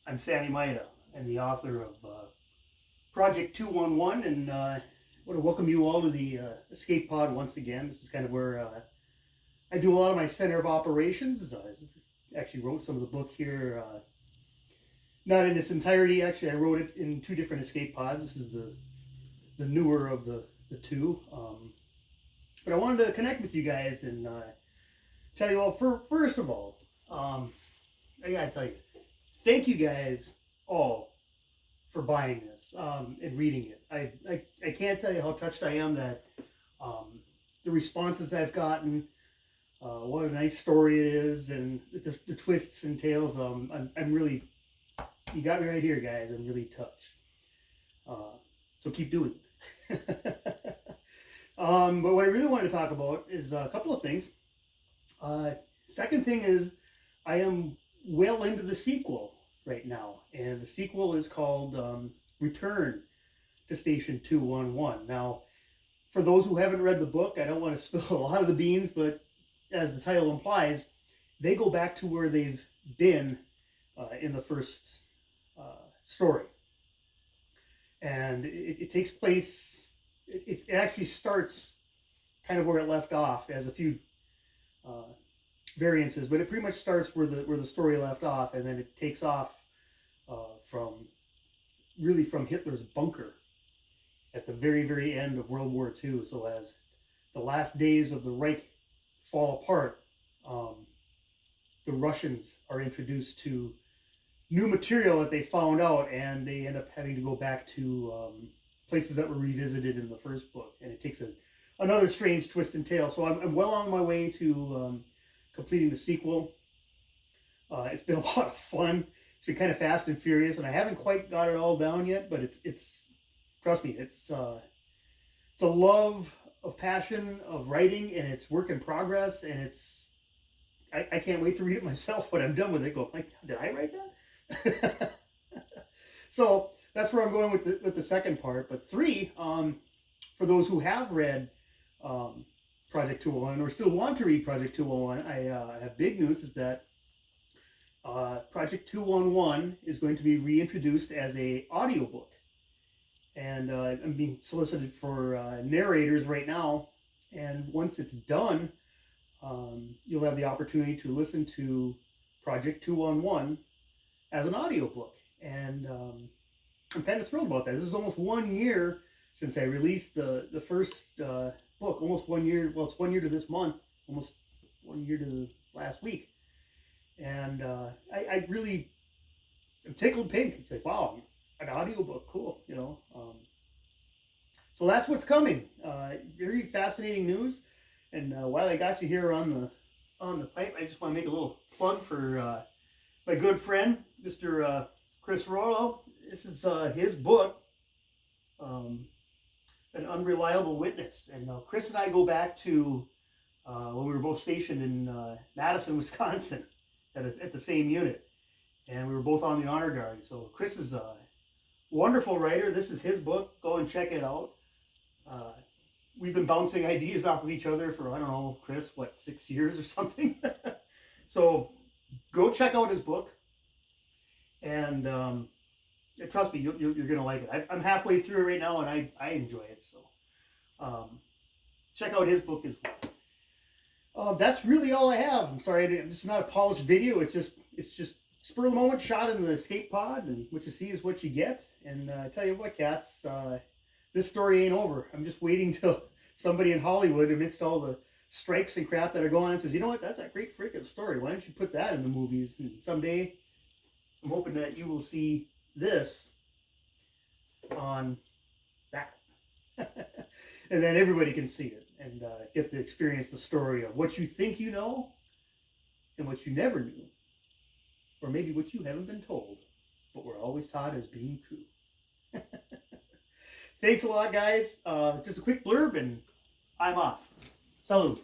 I'm Sammy Maida. I'm the author of Project 211, and I want to welcome you all to the Escape Pod once again. This is kind of where I do a lot of my center of operations. I actually wrote some of the book here, not in its entirety. Actually, I wrote it in two different Escape Pods. This is the newer of the two. But I wanted to connect with you guys and tell you all, first of all, I gotta tell you, thank you guys all for buying this and reading it. I can't tell you how touched I am that the responses I've gotten, what a nice story it is, and the twists and tales. I'm really, you got me right here, guys. I'm really touched. So keep doing it. But what I really wanted to talk about is a couple of things. Second thing is, I am well into the sequel right now, and the sequel is called Return to Station 211. Now, for those who haven't read the book, I don't want to spill a lot of the beans, but as the title implies, they go back to where they've been in the first story. And it takes place, it actually starts kind of where it left off, as a few variances, but it pretty much starts where the story left off, and then it takes off from Hitler's bunker at the very end of World War II. So as the last days of the Reich fall apart, the Russians are introduced to new material that they found out, and they end up having to go back to places that were revisited in the first book, and it takes another strange twist and tale. So I'm well on my way to completing the sequel. It's been a lot of fun. It's been kind of fast and furious, and I haven't quite got it all down yet, but it's trust me, it's a love of passion of writing, and it's work in progress, and I can't wait to read it myself when I'm done with it. Go, like, did I write that? So that's where I'm going with the second part. But 3, for those who have read Project 201 or still want to read Project 201, I have big news, is that Project 211 is going to be reintroduced as a audiobook. And I'm being solicited for narrators right now. And once it's done, you'll have the opportunity to listen to Project 211 as an audiobook. And I'm kind of thrilled about that. This is almost 1 year since I released the first book. Almost 1 year. Well, it's 1 year to this month. Almost 1 year to the last week. And I really am tickled pink. It's like, wow, an audiobook, cool, you know. So that's what's coming. Very fascinating news. And while I got you here on the pipe, I just want to make a little plug for my good friend, Mr. Chris Rollo. This is his book, An Unreliable Witness. And Chris and I go back to when we were both stationed in Madison, Wisconsin, at the same unit. And we were both on the honor guard. So Chris is a wonderful writer. This is his book. Go and check it out. We've been bouncing ideas off of each other for, I don't know, Chris, 6 years or something? So go check out his book. And trust me, you're going to like it. I'm halfway through it right now, and I enjoy it. So check out his book as well. That's really all I have. I'm sorry, this is not a polished video. It's just spur of the moment shot in the Escape Pod, and what you see is what you get. And I tell you what, cats, this story ain't over. I'm just waiting till somebody in Hollywood, amidst all the strikes and crap that are going on, says, you know what, that's a great freaking story. Why don't you put that in the movies? And someday, I'm hoping that you will see this on that. And then everybody can see it and get to experience the story of what you think you know and what you never knew. Or maybe what you haven't been told, but we're always taught as being true. Thanks a lot, guys. Just a quick blurb, and I'm off. Salud.